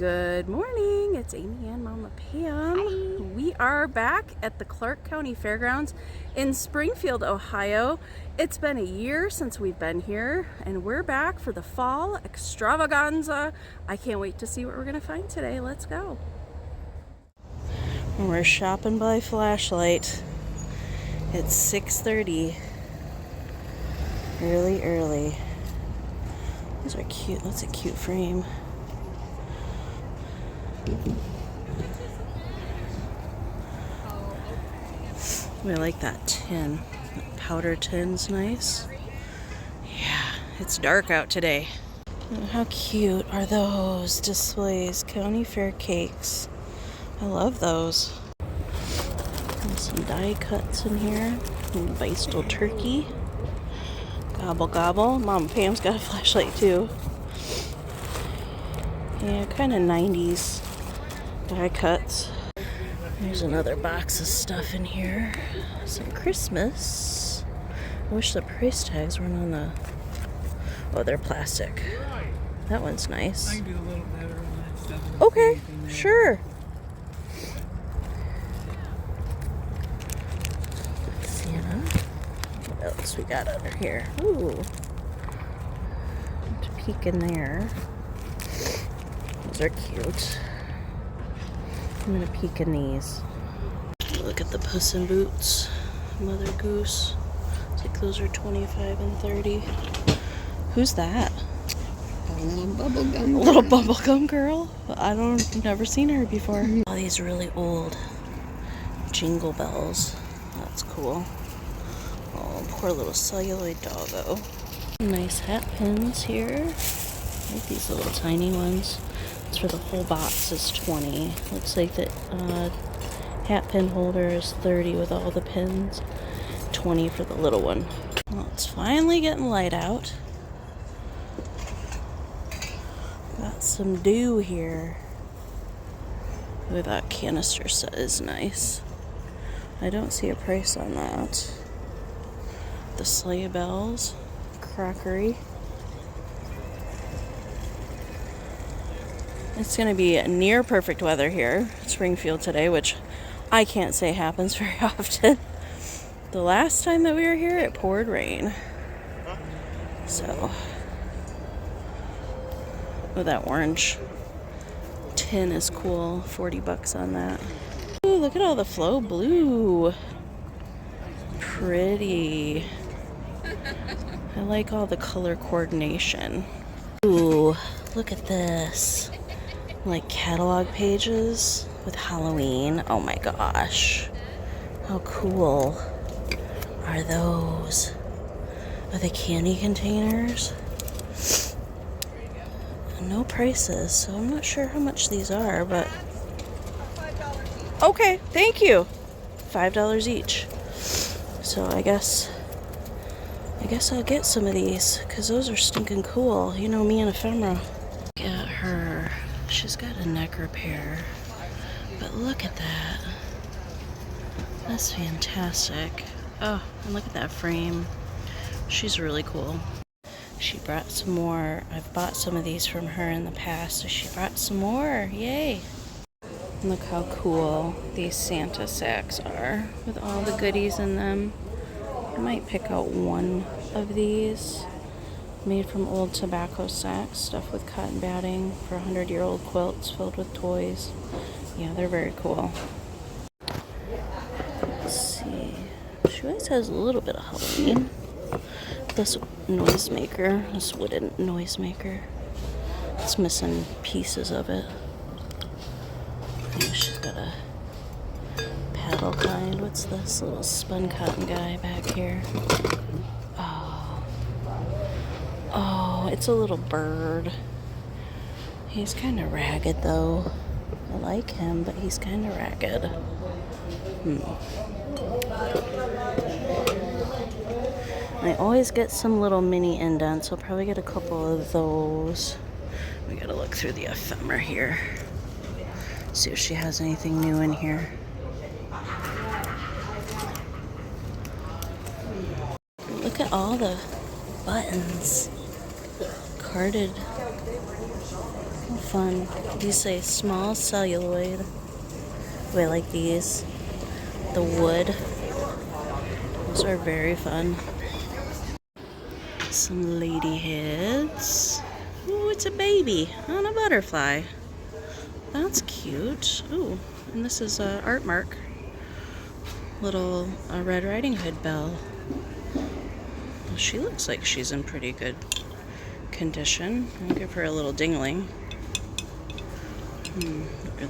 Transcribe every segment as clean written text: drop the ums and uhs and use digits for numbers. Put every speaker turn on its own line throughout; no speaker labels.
Good morning, it's Amy and Mama Pam.
Hi.
We are back at the Clark County Fairgrounds in Springfield, Ohio. It's been a year since we've been here and we're back for the fall extravaganza. I can't wait to see what we're gonna find today. Let's go. We're shopping by flashlight. It's 6:30. Early. Those are cute. That's a cute frame. I like that tin. That powder tin's nice. Yeah, it's dark out today. Oh, how cute are those displays? County Fair cakes. I love those. And some die cuts in here. And Beistel turkey. Gobble gobble. Mama Pam's got a flashlight too. Yeah, kind of 90s die cuts. There's another box of stuff in here. Some Christmas. I wish the price tags weren't on the... Oh, they're plastic. That one's nice.
I can do a little better on that stuff.
Okay, sure. Santa. What else we got under here? Ooh. To peek in there. Those are cute. I'm gonna peek in these. Look at the Puss in Boots. Mother Goose. It's like those are 25 and 30. Who's that?
A little bubblegum
A
girl.
little bubblegum girl? Never seen her before. All these really old jingle bells. That's cool. Oh, poor little celluloid doggo. Nice hat pins here. I like these little tiny ones. It's for the whole box is 20. Looks like the hat pin holder is 30 with all the pins. 20 for the little one. Well, it's finally getting light out. Got some dew here. Ooh, that canister set is nice. I don't see a price on that. The sleigh bells, crockery. It's going to be near perfect weather here at Springfield today, which I can't say happens very often. The last time that we were here, it poured rain. So, oh, that orange tin is cool. 40 bucks on that. Ooh, look at all the flow blue. Pretty. I like all the color coordination. Ooh, look at this. Like catalog pages with Halloween. Oh my gosh. How cool are those? Are they candy containers? No prices, so I'm not sure how much these are, but... Okay, thank you. $5 each. So I guess I'll get some of these, because those are stinking cool. You know me and ephemera. Look at her. She's got a neck repair. But look at that. That's fantastic. Oh, and look at that frame. She's really cool. She brought some more. I've bought some of these from her in the past, so she brought some more. Yay. Look how cool these Santa sacks are with all the goodies in them. I might pick out one of these. Made from old tobacco sacks, stuffed with cotton batting for 100-year-old quilts filled with toys. Yeah, they're very cool. Let's see. She always has a little bit of Halloween. This noisemaker, this wooden noisemaker. It's missing pieces of it. Oh, she's got a paddle kind. What's this little spun cotton guy back here? Oh, it's a little bird. He's kind of ragged though. I like him, but he's kind of ragged. I always get some little mini indents. I'll probably get a couple of those. We gotta look through the ephemera here. See if she has anything new in here. Look at all the buttons. Carded How fun. These say small celluloid. Oh, I like these. The wood. Those are very fun. Some lady heads. Ooh, it's a baby on a butterfly. That's cute. Ooh, and this is a art mark. Little Red Riding Hood bell. Well, she looks like she's in pretty good condition. I'll give her a little dingling.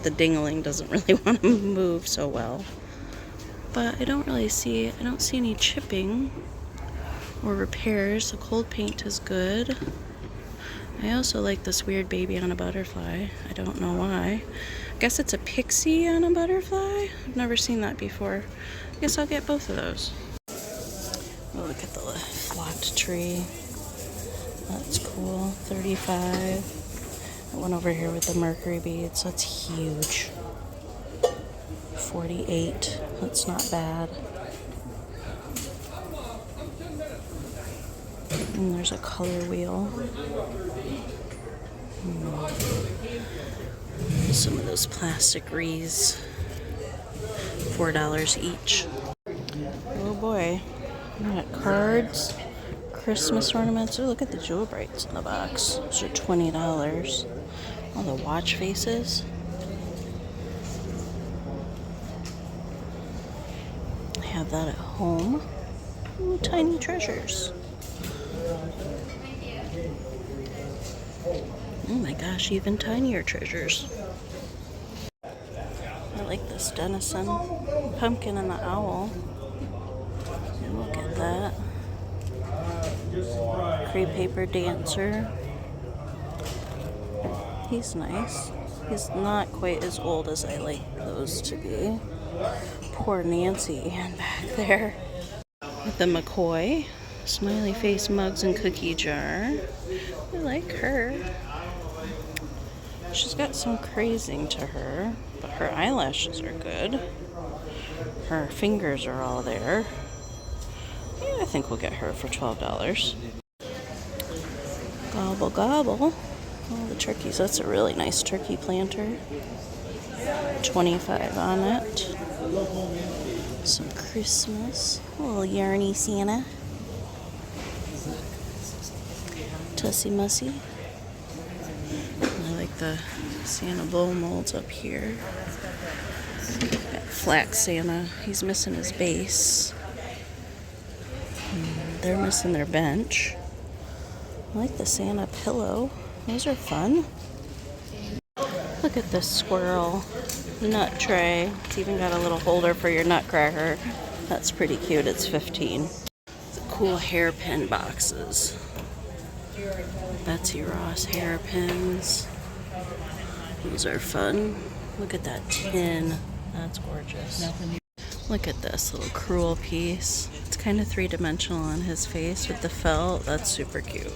The dingling doesn't really want to move so well. But I don't see any chipping or repairs. The cold paint is good. I also like this weird baby on a butterfly. I don't know why. I guess it's a pixie on a butterfly. I've never seen that before. I guess I'll get both of those. Oh, look at the flocked tree. That's cool. 35. One over here with the mercury beads. That's huge. 48. That's not bad. And there's a color wheel. Some of those plastic wreaths. $4 each. Oh boy. We got cards, Christmas ornaments. Oh, look at the jewel brights in the box. Those are $20. All the watch faces. I have that at home. Ooh, tiny treasures. Oh my gosh, even tinier treasures. I like this Denison pumpkin and the owl. Look at that. Crepe paper dancer. He's nice. He's not quite as old as I like those to be. Poor Nancy Ann back there. With the McCoy. Smiley face mugs and cookie jar. I like her. She's got some crazing to her, but her eyelashes are good. Her fingers are all there. Yeah, I think we'll get her for $12. Gobble gobble. Oh, the turkeys. That's a really nice turkey planter. $25 on it. Some Christmas. A little yarny Santa. Tussie Mussy. I like the Santa bowl molds up here. That flat Santa. He's missing his base. They're missing their bench. I like the Santa pillow. Those are fun. Look at this squirrel nut tray. It's even got a little holder for your nutcracker. That's pretty cute. It's $15. The cool hairpin boxes. Betsy Ross hairpins. Those are fun. Look at that tin. That's gorgeous. Look at this little cruel piece. It's kind of three-dimensional on his face with the felt. That's super cute.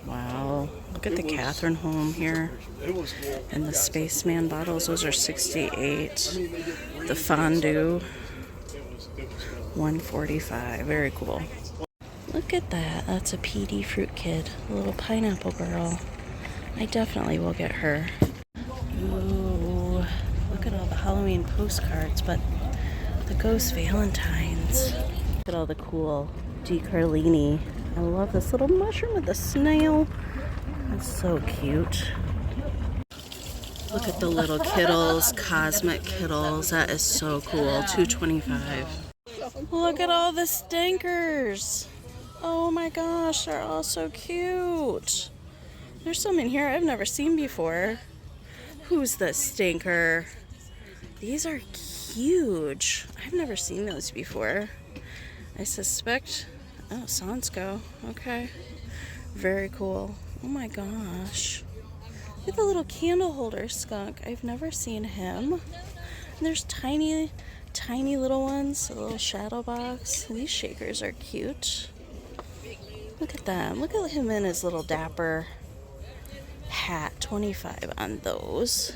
Wow. Look at the Catherine home here. And the spaceman bottles. Those are $68. The fondue. $145. Very cool. Look at that. That's a PD fruit kid. A little pineapple girl. I definitely will get her. Ooh. Look at all the Halloween postcards, but the Ghost Valentines. Look at all the cool DeCarlini. I love this little mushroom with the snail. That's so cute. Look at the little Kittles, Cosmic Kittles. That is so cool. $2.25. Look at all the stinkers. Oh my gosh, they're all so cute. There's some in here I've never seen before. Who's the stinker? These are huge. I've never seen those before. I suspect... Oh, Sansko. Okay. Very cool. Oh my gosh. Look at the little candle holder skunk. I've never seen him. And there's tiny little ones. A little shadow box. These shakers are cute. Look at them. Look at him in his little dapper hat. $25 on those.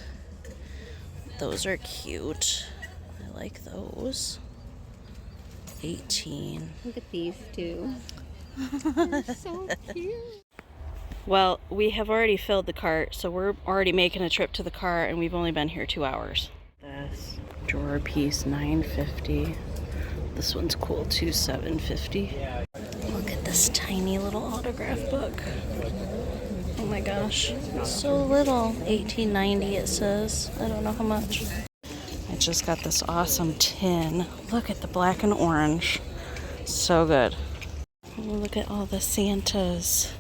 Those are cute. I like those. $18.
Look at these two. So cute.
Well, we have already filled the cart, so we're already making a trip to the car, and we've only been here 2 hours. This drawer piece, $9.50. This one's cool too, $7.50. Look at this tiny little autograph book. Oh my gosh, it's so little. $18.90 it says. I don't know how much. I just got this awesome tin. Look at the black and orange. So good. Look at all the Santas.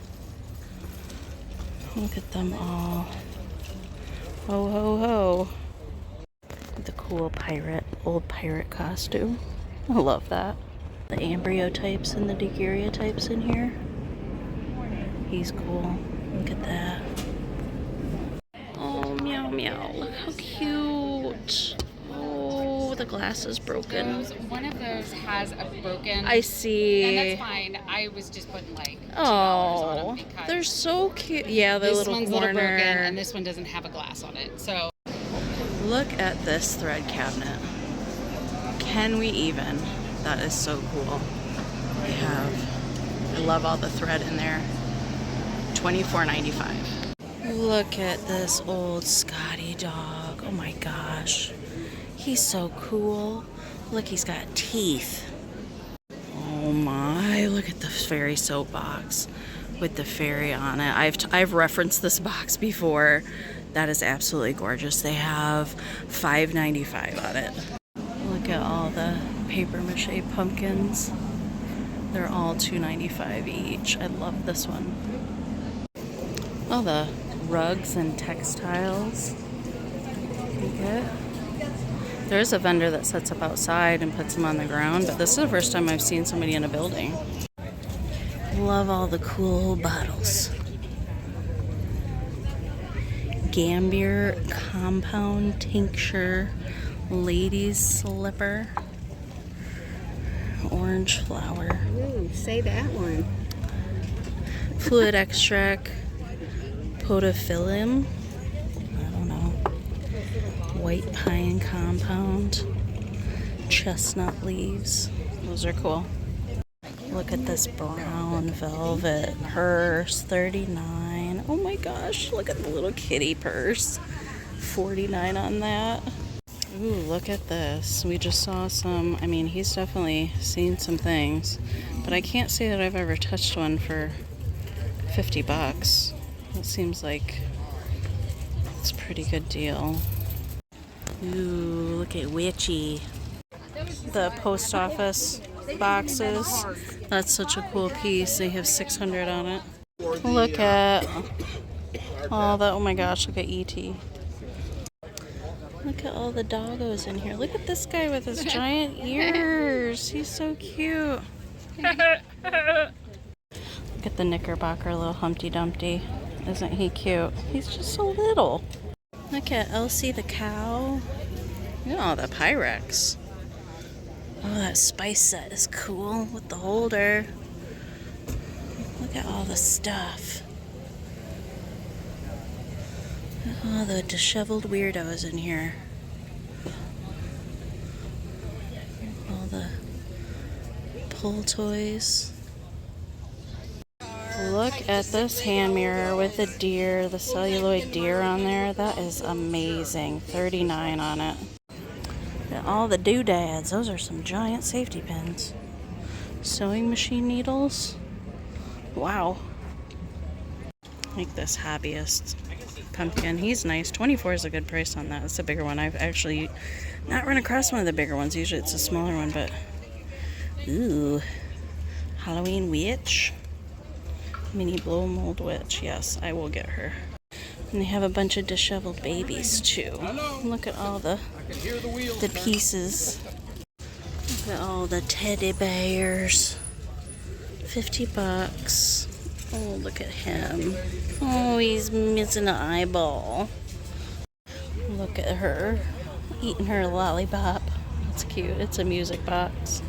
Look at them all. Ho, ho, ho. The cool pirate, old pirate costume. I love that. The embryotypes and the daguerreotypes in here. He's cool. Look at that. Oh, meow, meow. Look how cute. Oh, the glass is broken.
One of those has a broken.
I see.
And that's fine. I was just putting like $2 on
Oh,
them because
they're so cute. Yeah, the
this
little
one's
corner.
a little broken and this one doesn't have a glass on it. So
Look at this thread cabinet. Can we even? That is so cool. They have, I love all the thread in there. $24.95. Look at this old Scotty dog. Oh my gosh. He's so cool. Look, he's got teeth. Oh my, look at the fairy soap box with the fairy on it. I've referenced this box before. That is absolutely gorgeous. They have $5.95 on it. Look at all the paper mache pumpkins. They're all $2.95 each. I love this one. All the rugs and textiles. Okay. There's a vendor that sets up outside and puts them on the ground, but this is the first time I've seen somebody in a building. Love all the cool bottles. Gambier compound tincture, ladies slipper, orange flower.
ooh, say that one.
Fluid extract, podophyllum, I don't know, white pine compound, chestnut leaves. Those are cool. Look at this brown velvet purse, $39. Oh my gosh, look at the little kitty purse, $49 on that. Ooh, look at this. We just saw some, I mean, he's definitely seen some things, but I can't say that I've ever touched one for $50. It seems like it's a pretty good deal. Ooh, look at Witchy. The post office boxes. That's such a cool piece. They have 600 on it. Look at all that. Oh my gosh, look at E.T. Look at all the doggos in here. Look at this guy with his giant ears. He's so cute. Look at the Knickerbocker little Humpty Dumpty. Isn't he cute? He's just so little. Look at Elsie the cow. Look at all the Pyrex. Oh, that spice set is cool with the holder. Look at all the stuff. Oh, the disheveled weirdos in here. All the pull toys. Look at this hand mirror with the deer, the celluloid deer on there. That is amazing. $39 on it. And all the doodads. Those are some giant safety pins. Sewing machine needles. Wow. Like this hobbyist pumpkin. He's nice. 24 is a good price on that. It's a bigger one. I've actually not run across one of the bigger ones. Usually it's a smaller one, but ooh. Halloween witch. Mini blow mold witch. Yes, I will get her. And they have a bunch of disheveled babies too. Look at all the pieces. Look at all the teddy bears. $50. Oh, look at him. Oh, he's missing an eyeball. Look at her eating her lollipop. That's cute. It's a music box.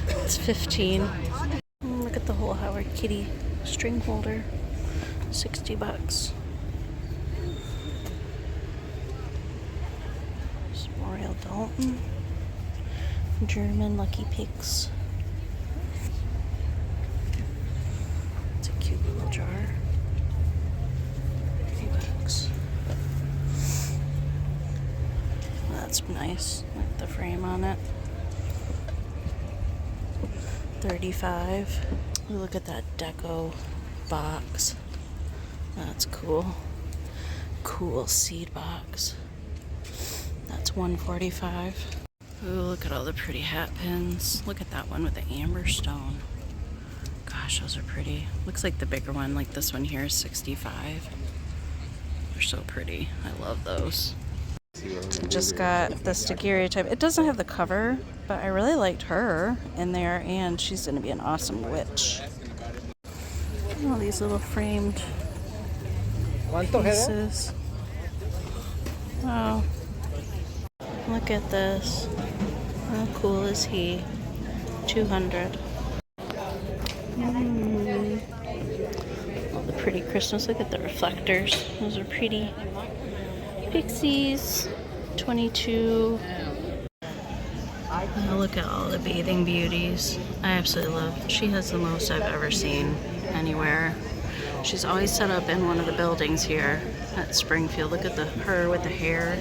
It's $15. Look at the whole Howard Kitty string holder. $60. Royal Dalton. German Lucky Pigs. It's a cute little jar. That's nice. Like the frame on it. 35. Ooh, look at that deco box. That's cool. Cool seed box. That's 145. Ooh, look at all the pretty hat pins. Look at that one with the amber stone. Gosh, those are pretty. Looks like the bigger one, like this one here, is 65. They're so pretty. I love those. I just got this daguerreotype. It doesn't have the cover, but I really liked her in there, and she's going to be an awesome witch. All these little framed pieces. Oh, look at this. How cool is he? 200. All the pretty Christmas. Look at the reflectors. Those are pretty. Pixies. 22. Oh, look at all the bathing beauties. I absolutely love. She has the most I've ever seen anywhere. She's always set up in one of the buildings here at Springfield. Look at her with the hair.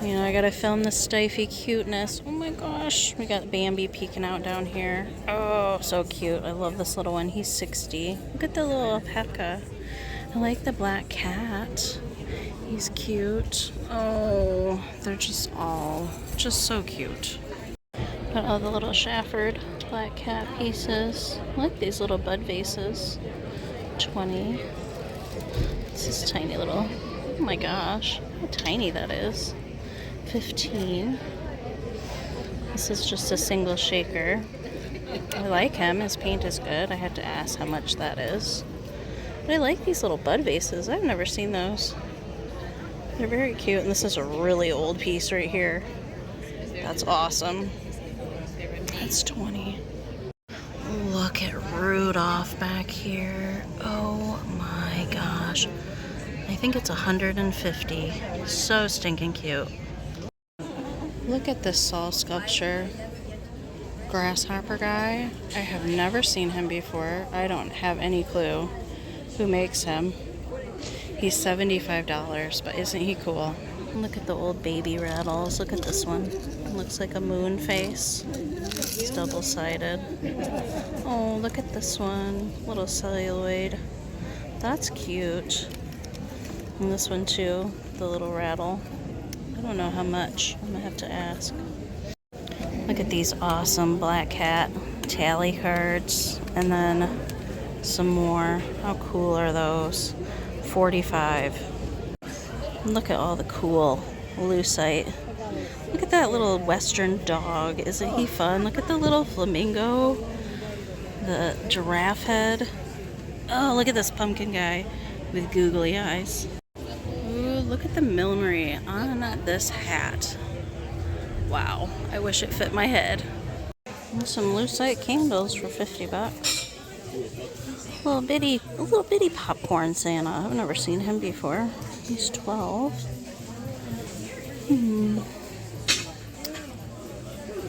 You know, I gotta film the stify cuteness. Oh my gosh. We got Bambi peeking out down here. Oh, so cute. I love this little one. He's 60. Look at the little alpaca. I like the black cat. He's cute. Oh, they're just so cute. Got all the little Shafford black cat pieces. I like these little bud vases. 20. This is tiny little. Oh my gosh, how tiny that is. 15. This is just a single shaker. I like him. His paint is good. I had to ask how much that is. But I like these little bud vases. I've never seen those. They're very cute. And this is a really old piece right here. That's awesome. That's 20. Look at Rudolph back here. Oh my gosh. I think it's 150. So stinking cute. Look at this Saul sculpture. Grasshopper guy. I have never seen him before. I don't have any clue who makes him. He's $75, but isn't he cool? Look at the old baby rattles. Look at this one. It looks like a moon face. It's double-sided. Oh, look at this one. Little celluloid. That's cute. And this one too, the little rattle. I don't know how much. I'm gonna have to ask. Look at these awesome black cat tally cards. And then some more. How cool are those? 45. Look at all the cool lucite. Look at that little western dog. Isn't he fun? Look at the little flamingo. The giraffe head. Oh, look at this pumpkin guy with googly eyes. Ooh, look at the millinery on this hat. Wow, I wish it fit my head. And some lucite candles for 50 bucks. A little bitty popcorn Santa. I've never seen him before. He's 12.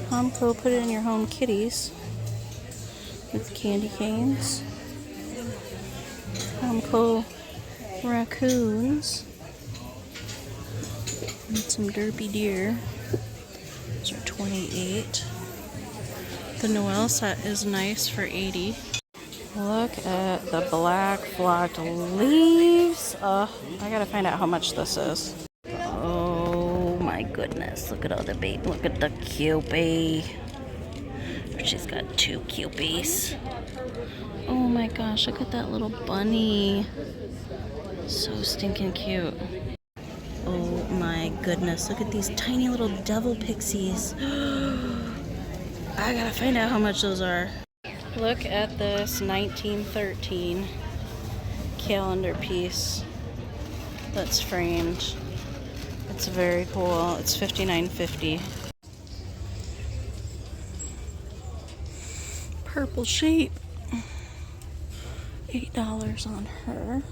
Pomco, put it in your home kitties with candy canes. Pomco raccoons. And some derpy deer. Those are 28. The Noel set is nice for 80. Look at the black flocked leaves. I gotta find out how much this is. Oh my goodness. Look at all the baby. Look at the Cupie. She's got 2 Cupies. Oh my gosh, look at that little bunny. So stinking cute. Oh my goodness. Look at these tiny little devil pixies. I gotta find out how much those are. Look at this 1913 calendar piece that's framed. It's very cool. It's $59.50. Purple sheep. $8 on her.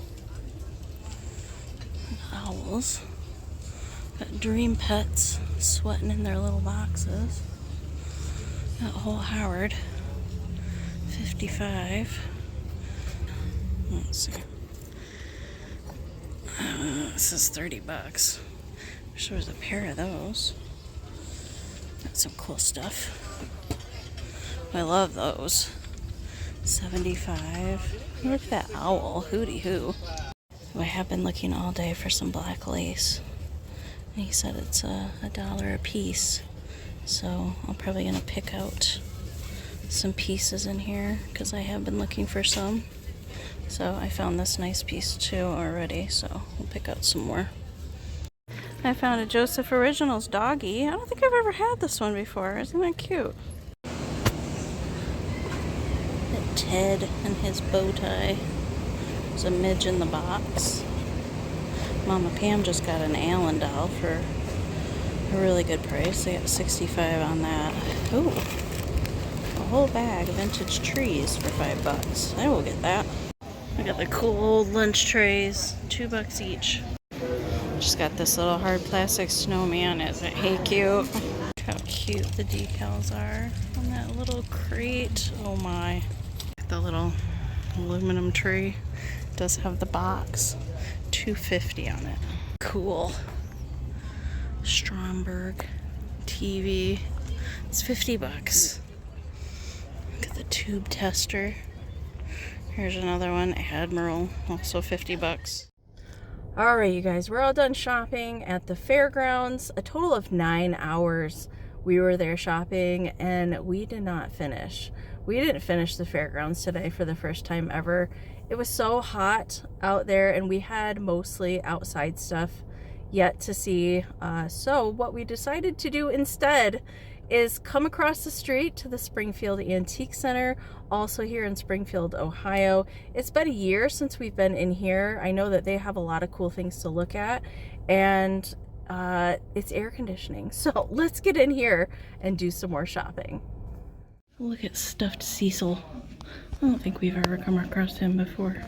Owls. Got dream pets sweating in their little boxes. Got whole Howard. 55. Let's see. This is 30 bucks. Wish there was a pair of those. Got some cool stuff. I love those. 75. Look at that owl. Hooty hoo. I have been looking all day for some black lace. And he said it's $1 a piece. So I'm probably going to pick out some pieces in here because I have been looking for some. So I found this nice piece too already. So we'll pick out some more. I found a Joseph Originals doggy. I don't think I've ever had this one before. Isn't that cute? Ted and his bow tie. There's a midge in the box. Mama Pam just got an Allen doll for a really good price. They got $65 on that. Ooh, a whole bag of vintage trees for $5. I will get that. I got the cool old lunch trays, $2 each. Just got this little hard plastic snowman. Isn't he cute? Look how cute the decals are on that little crate. Oh my. The little aluminum tree does have the box. $2.50 on it. Cool. Stromberg TV. It's $50. Look at the tube tester. Here's another one, Admiral, also $50. Alright, you guys, we're all done shopping at the fairgrounds. A total of 9 hours we were there shopping, and we did not finish. We didn't finish the fairgrounds today for the first time ever. It was so hot out there, and we had mostly outside stuff yet to see. So what we decided to do instead is come across the street to the Springfield Antique Center, also here in Springfield, Ohio. It's been a year since we've been in here. I know that they have a lot of cool things to look at, and it's air conditioning. So let's get in here and do some more shopping. Look at stuffed Cecil. I don't think we've ever come across him before.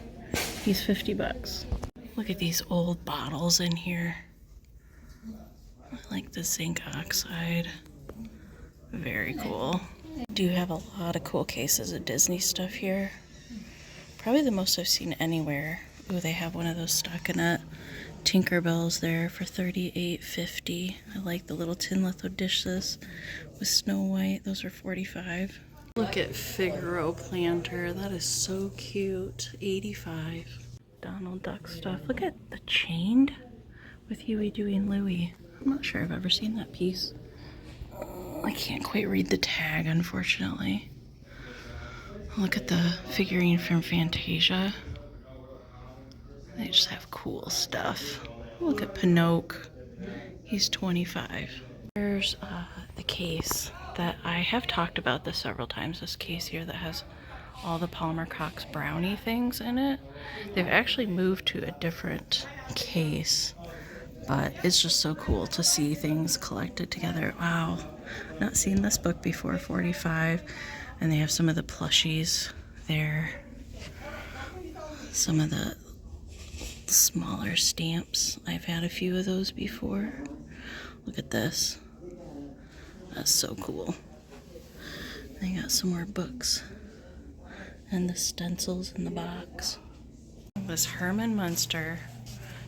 He's $50. Look at these old bottles in here. I like the zinc oxide. Very cool. Do have a lot of cool cases of Disney stuff here. Probably the most I've seen anywhere. Ooh, they have one of those stockinette Tinkerbells there for $38.50. I like the little tin litho dishes with Snow White. Those are $45. Look at Figaro planter. That is so cute. $85. Donald Duck stuff. Look at the chained with Huey, Dewey, and Louie. I'm not sure I've ever seen that piece. I can't quite read the tag, unfortunately. Look at the figurine from Fantasia. They just have cool stuff. Look at Pinocchio. He's $25. There's the case that I have talked about this several times. This case here that has all the Palmer Cox brownie things in it. They've actually moved to a different case, but it's just so cool to see things collected together. Wow, not seen this book before. $45. And they have some of the plushies there. Some of the smaller stamps. I've had a few of those before. Look at this. That's so cool. They got some more books. And the stencils in the box. This Herman Munster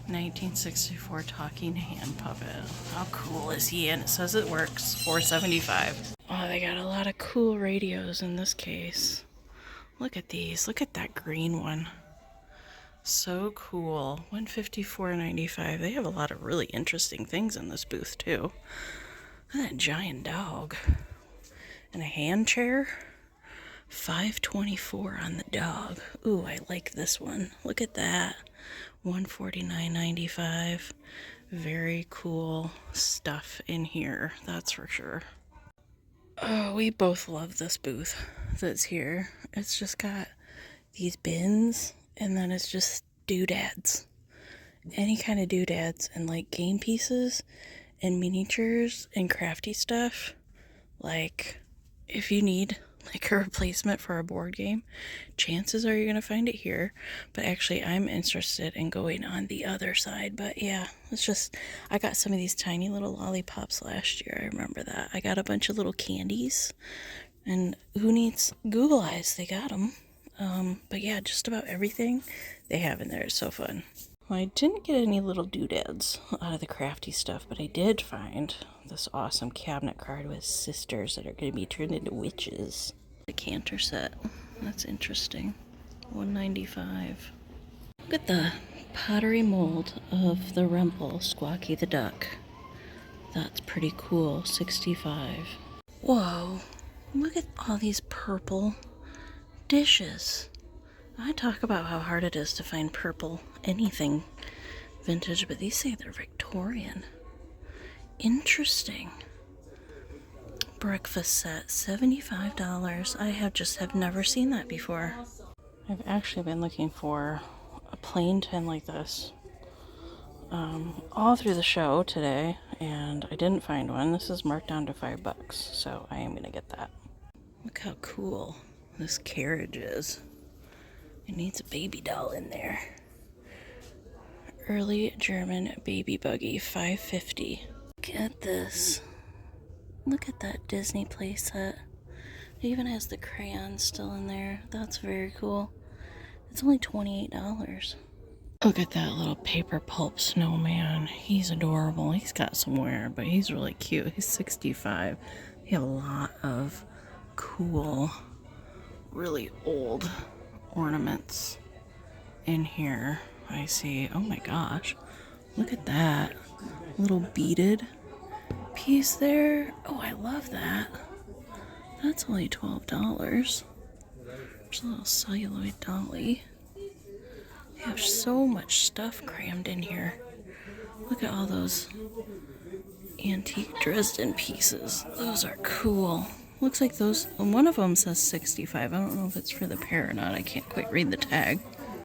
1964 talking hand puppet. How cool is he? And it says it works. $4.75. Oh, they got a lot of cool radios in this case. Look at these. Look at that green one. So cool. $154.95. They have a lot of really interesting things in this booth too. Look at that giant dog. And a hand chair. $5.24 on the dog. Ooh, I like this one. Look at that. $149.95. Very cool stuff in here, that's for sure. Oh, we both love this booth that's here. It's just got these bins, and then it's just doodads. Any kind of doodads, and like game pieces and miniatures and crafty stuff. Like, if you need like a replacement for a board game, chances are you're gonna find it here. But actually, I'm interested in going on the other side. But yeah, it's just, I got some of these tiny little lollipops last year. I remember that. I got a bunch of little candies, and who needs Google Eyes? They got them. But yeah, just about everything they have in there is so fun. Well, I didn't get any little doodads out of the crafty stuff, but I did find this awesome cabinet card with sisters that are going to be turned into witches. The canter set. That's interesting. $1.95. Look at the pottery mold of the Rumple, Squawky the Duck. That's pretty cool. $65. Whoa. Look at all these purple dishes. I talk about how hard it is to find purple anything vintage, but these say they're Victorian. Interesting. Breakfast set, $75. I have never seen that before. I've actually been looking for a plain tin like this all through the show today, and I didn't find one. This is marked down to $5, so I am gonna get that. Look how cool this carriage is. It needs a baby doll in there. Early German baby buggy, $5.50. Look at this. Look at that Disney playset. It even has the crayons still in there. That's very cool. It's only $28. Look at that little paper pulp snowman. He's adorable. He's got some wear, but he's really cute. He's $65. They have a lot of cool, really old ornaments in here. I see. Oh my gosh. Look at that little beaded piece there. Oh, I love that. That's only $12. There's a little celluloid dolly. They have so much stuff crammed in here. Look at all those antique Dresden pieces. Those are cool. Looks like those, one of them says $65. I don't know if it's for the pair or not. I can't quite read the tag.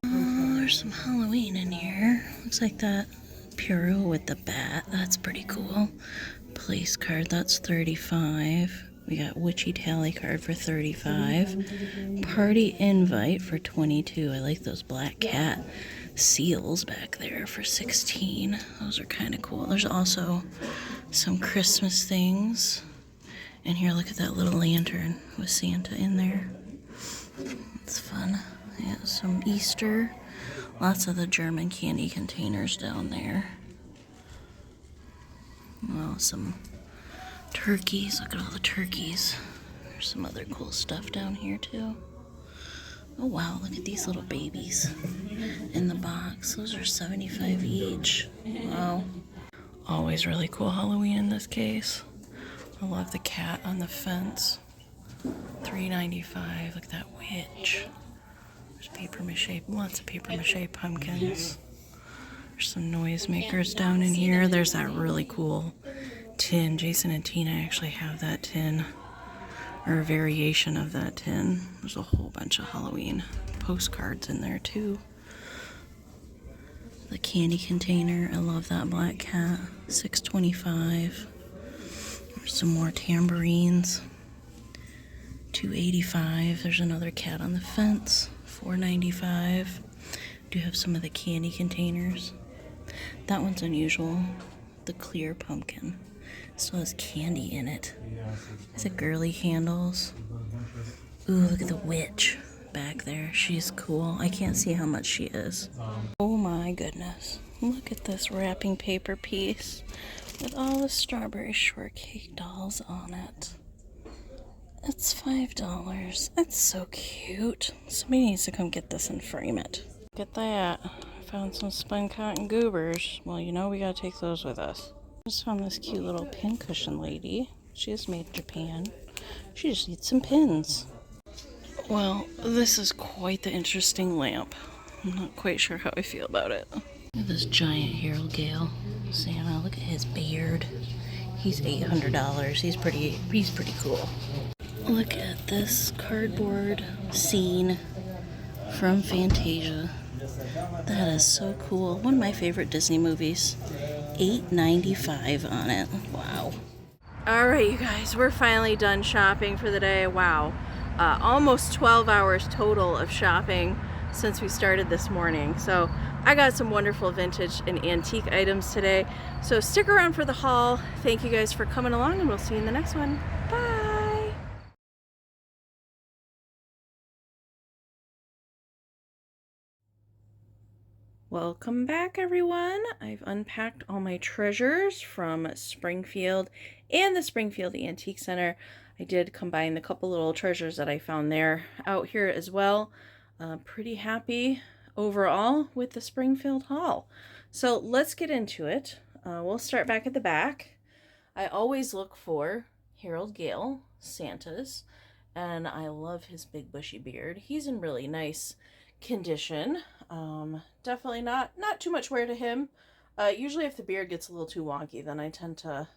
Oh, there's some Halloween in here. Looks like that Pierrot with the bat. That's pretty cool. Place card, that's $35. We got Witchy Tally card for $35. Party invite for $22. I like those black cat seals back there for $16. Those are kind of cool. There's also some Christmas things. And here, look at that little lantern with Santa in there. It's fun. Yeah, some Easter. Lots of the German candy containers down there. Well, some turkeys. Look at all the turkeys. There's some other cool stuff down here too. Oh wow, look at these little babies in the box. Those are $75 each. Wow. Always really cool Halloween in this case. I love the cat on the fence. $3.95. Look at that witch. There's paper mache, lots of paper mache pumpkins. There's some noisemakers down in here. There's that really cool tin. Jason and Tina actually have that tin, or a variation of that tin. There's a whole bunch of Halloween postcards in there too. The candy container, I love that black cat. $6.25. There's some more tambourines. $2.85. There's another cat on the fence. $4.95. Do have some of the candy containers. That one's unusual. The clear pumpkin. Still has candy in it. Is it girly candles? Ooh, look at the witch back there. She's cool. I can't see how much she is. Oh my goodness. Look at this wrapping paper piece with all the strawberry shortcake dolls on it. It's $5. That's so cute. Somebody needs to come get this and frame it. Look at that. I found some spun cotton goobers. Well, you know we gotta take those with us. I just found this cute little pin cushion lady. She is made in Japan. She just needs some pins. Well, this is quite the interesting lamp. I'm not quite sure how I feel about it. Look at this giant Harold Gale Santa. Look at his beard. He's $800. He's pretty cool. Look at this cardboard scene from Fantasia. That is so cool. One of my favorite Disney movies. $8.95 on it. Wow. Alright, you guys, we're finally done shopping for the day. Wow. Almost 12 hours total of shopping since we started this morning. So I got some wonderful vintage and antique items today. So stick around for the haul. Thank you guys for coming along, and we'll see you in the next one. Bye! Welcome back, everyone. I've unpacked all my treasures from Springfield and the Springfield Antique Center. I did combine the couple little treasures that I found there out here as well. Pretty happy overall with the Springfield haul. So let's get into it. We'll start back at the back. I always look for Harold Gale Santas, and I love his big bushy beard. He's in really nice condition. Definitely not too much wear to him. Usually if the beard gets a little too wonky, then I tend to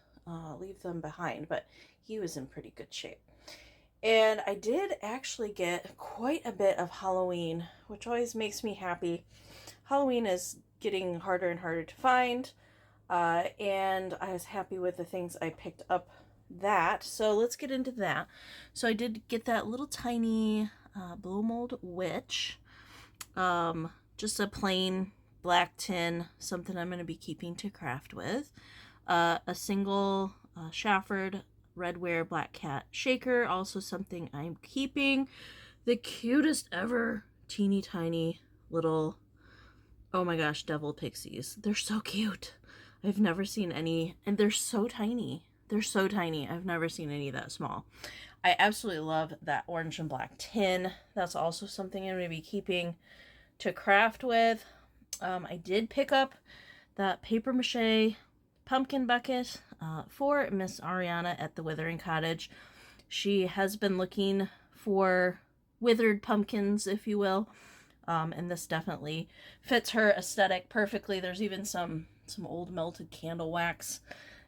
leave them behind, but he was in pretty good shape. And I did actually get quite a bit of Halloween, which always makes me happy. Halloween is getting harder and harder to find, and I was happy with the things I picked up that. So let's get into that. So I did get that little tiny blow mold witch. Just a plain black tin, something I'm going to be keeping to craft with. A single Shafford Redware Black Cat shaker, also something I'm keeping. The cutest ever teeny tiny little, oh my gosh, devil pixies. They're so cute. I've never seen any, and they're so tiny. They're so tiny. I've never seen any that small. I absolutely love that orange and black tin. That's also something I'm going to be keeping to craft with. I did pick up that paper mache pumpkin bucket for Miss Ariana at the Withering Cottage. She has been looking for withered pumpkins, if you will, and this definitely fits her aesthetic perfectly. There's even some old melted candle wax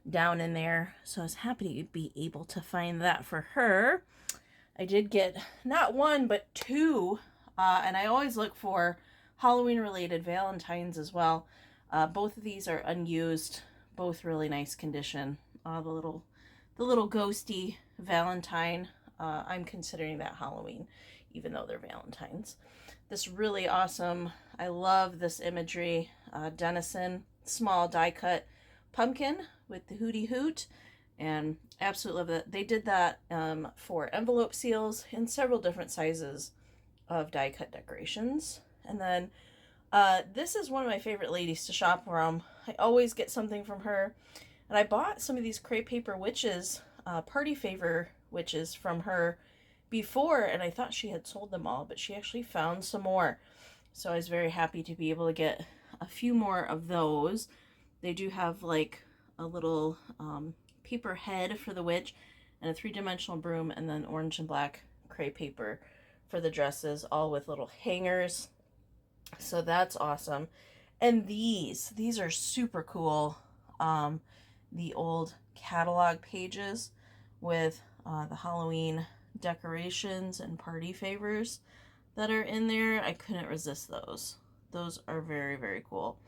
down in there, so I was happy to be able to find that for her. I did get not one but two, and I always look for Halloween related Valentines as well. Both of these are unused, both really nice condition. The little ghosty Valentine, I'm considering that Halloween, even though they're Valentines. This really awesome, I love this imagery, Denison small die cut pumpkin with the hooty hoot, and absolutely love it. They did that for envelope seals in several different sizes of die cut decorations. And then this is one of my favorite ladies to shop from. I always get something from her, and I bought some of these crepe paper witches, party favor witches from her before, and I thought she had sold them all, but she actually found some more. So I was very happy to be able to get a few more of those. They do have like a little paper head for the witch and a 3-dimensional broom, and then orange and black crepe paper for the dresses, all with little hangers. So that's awesome. And these are super cool. The old catalog pages with the Halloween decorations and party favors that are in there. I couldn't resist those. Those are very, very cool.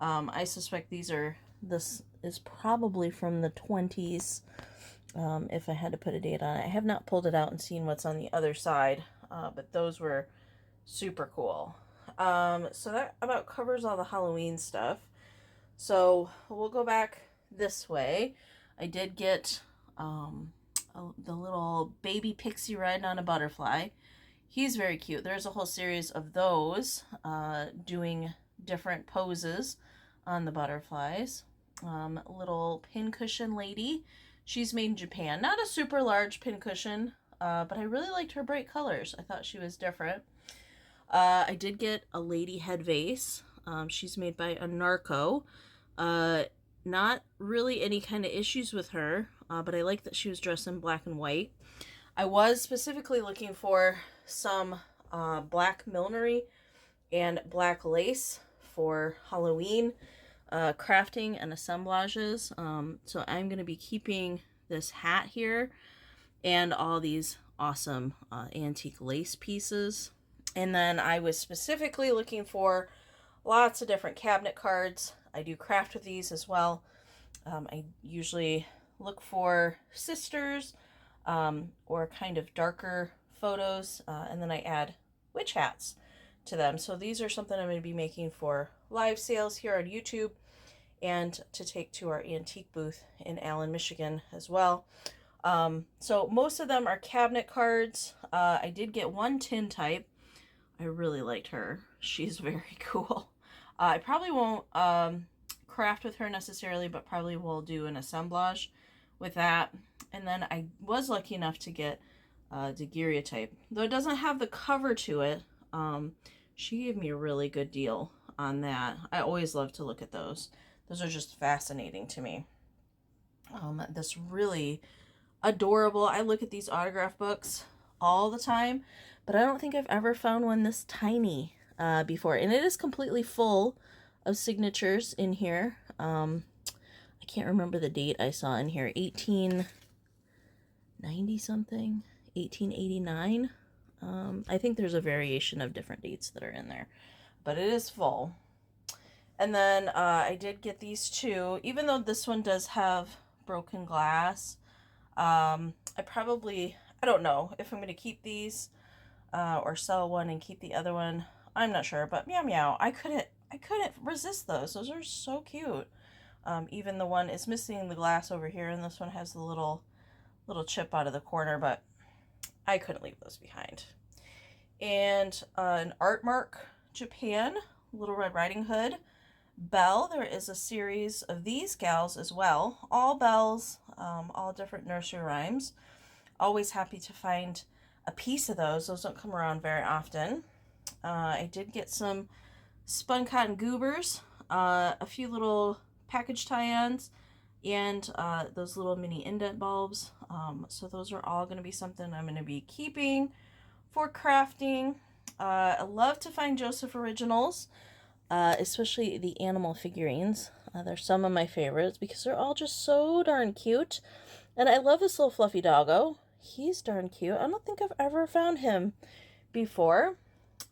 I suspect this is probably from the 20s, if I had to put a date on it. I have not pulled it out and seen what's on the other side, but those were super cool. So that about covers all the Halloween stuff. So we'll go back this way. I did get the little baby pixie riding on a butterfly. He's very cute. There's a whole series of those doing different poses on the butterflies. Little pincushion lady. She's made in Japan. Not a super large pincushion, but I really liked her bright colors. I thought she was different. I did get a lady head vase. She's made by a Narco. Not really any kind of issues with her, but I like that she was dressed in black and white. I was specifically looking for some black millinery and black lace for Halloween crafting and assemblages. So I'm going to be keeping this hat here and all these awesome antique lace pieces. And then I was specifically looking for lots of different cabinet cards. I do craft with these as well. I usually look for sisters or kind of darker photos, and then I add witch hats to them. So these are something I'm going to be making for live sales here on YouTube and to take to our antique booth in Allen, Michigan as well. So most of them are cabinet cards. I did get one tin type. I really liked her. She's very cool. I probably won't craft with her necessarily, but probably will do an assemblage with that. And then I was lucky enough to get daguerreotype. Though it doesn't have the cover to it, she gave me a really good deal on that. I always love to look at those. Those are just fascinating to me. This really adorable, I look at these autograph books all the time, but I don't think I've ever found one this tiny before. And it is completely full of signatures in here. I can't remember the date I saw in here. 1890 something, 1889. I think there's a variation of different dates that are in there, but it is full. And then I did get these two, even though this one does have broken glass. I don't know if I'm going to keep these or sell one and keep the other one. I'm not sure, but meow meow. I couldn't resist those. Those are so cute. Even the one is missing the glass over here, and this one has the little chip out of the corner, but I couldn't leave those behind. And an Art Mark Japan Little Red Riding Hood bell. There is a series of these gals as well. All bells, all different nursery rhymes. Always happy to find a piece of those. Those don't come around very often. I did get some spun cotton goobers, a few little package tie-ins, and those little mini indent bulbs. So those are all going to be something I'm going to be keeping for crafting. I love to find Joseph Originals, especially the animal figurines. They're some of my favorites because they're all just so darn cute. And I love this little fluffy doggo. He's darn cute. I don't think I've ever found him before.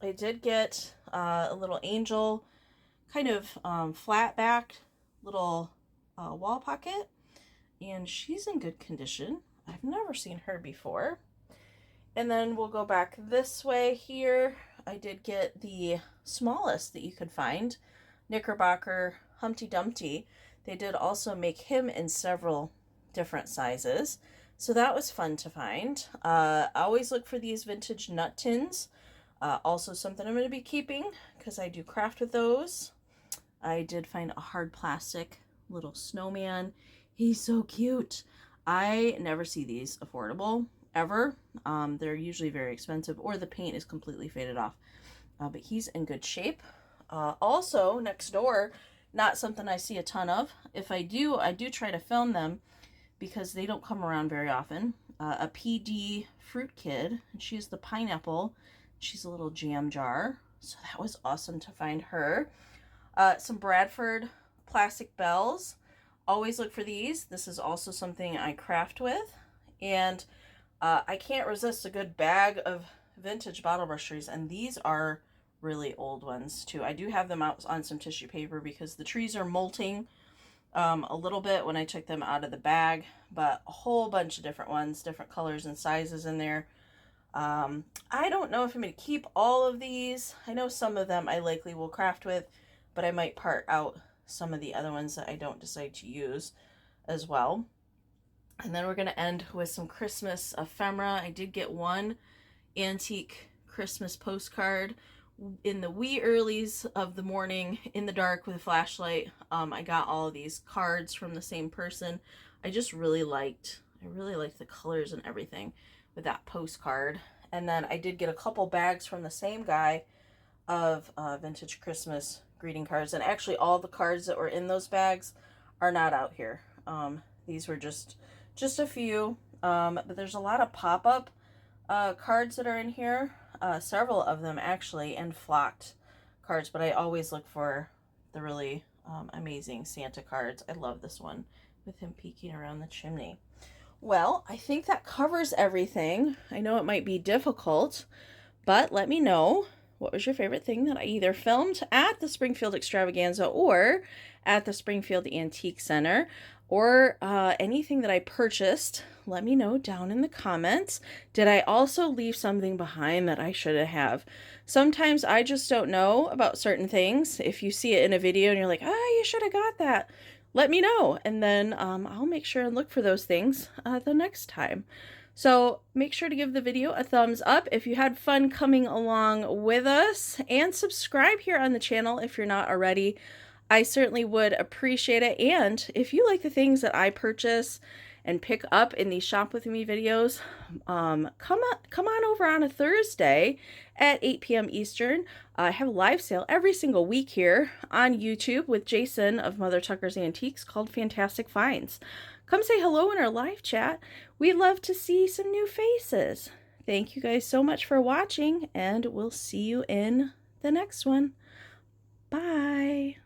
I did get a little angel, kind of flat back little wall pocket, and she's in good condition. I've never seen her before. And then we'll go back this way here. I did get the smallest that you could find, Knickerbocker Humpty Dumpty. They did also make him in several different sizes, so that was fun to find. I always look for these vintage nut tins. Also something I'm going to be keeping because I do craft with those. I did find a hard plastic little snowman. He's so cute. I never see these affordable ever. They're usually very expensive, or the paint is completely faded off. But he's in good shape. Also, next door, not something I see a ton of. If I do try to film them because they don't come around very often. A PD Fruit Kid, and she's the pineapple. She's a little jam jar, so that was awesome to find her. Some Bradford plastic bells. Always look for these. This is also something I craft with. And I can't resist a good bag of vintage bottle brush trees, and these are really old ones too. I do have them out on some tissue paper because the trees are molting a little bit when I took them out of the bag, but a whole bunch of different ones, different colors and sizes in there. I don't know if I'm going to keep all of these. I know some of them I likely will craft with, but I might part out some of the other ones that I don't decide to use as well. And then we're going to end with some Christmas ephemera. I did get one antique Christmas postcard in the wee earlies of the morning in the dark with a flashlight. I got all of these cards from the same person. I really liked the colors and everything with that postcard. And then I did get a couple bags from the same guy of vintage Christmas greeting cards. And actually all the cards that were in those bags are not out here. These were just a few, but there's a lot of pop-up cards that are in here, several of them actually, and flocked cards, but I always look for the really amazing Santa cards. I love this one with him peeking around the chimney. Well, I think that covers everything. I know it might be difficult, but let me know, what was your favorite thing that I either filmed at the Springfield Extravaganza or at the Springfield Antique Center, or anything that I purchased? Let me know down in the comments. Did I also leave something behind that I should have? Sometimes I just don't know about certain things. If you see it in a video and you're like, you should have got that, let me know. And then I'll make sure and look for those things the next time. So make sure to give the video a thumbs up if you had fun coming along with us, and subscribe here on the channel if you're not already. I certainly would appreciate it. And if you like the things that I purchase and pick up in these shop with me videos, come on over on a Thursday at 8 p.m. Eastern. I have a live sale every single week here on YouTube with Jason of Mother Tucker's Antiques called Fantastic Finds. Come say hello in our live chat. We'd love to see some new faces. Thank you guys so much for watching, and we'll see you in the next one. Bye.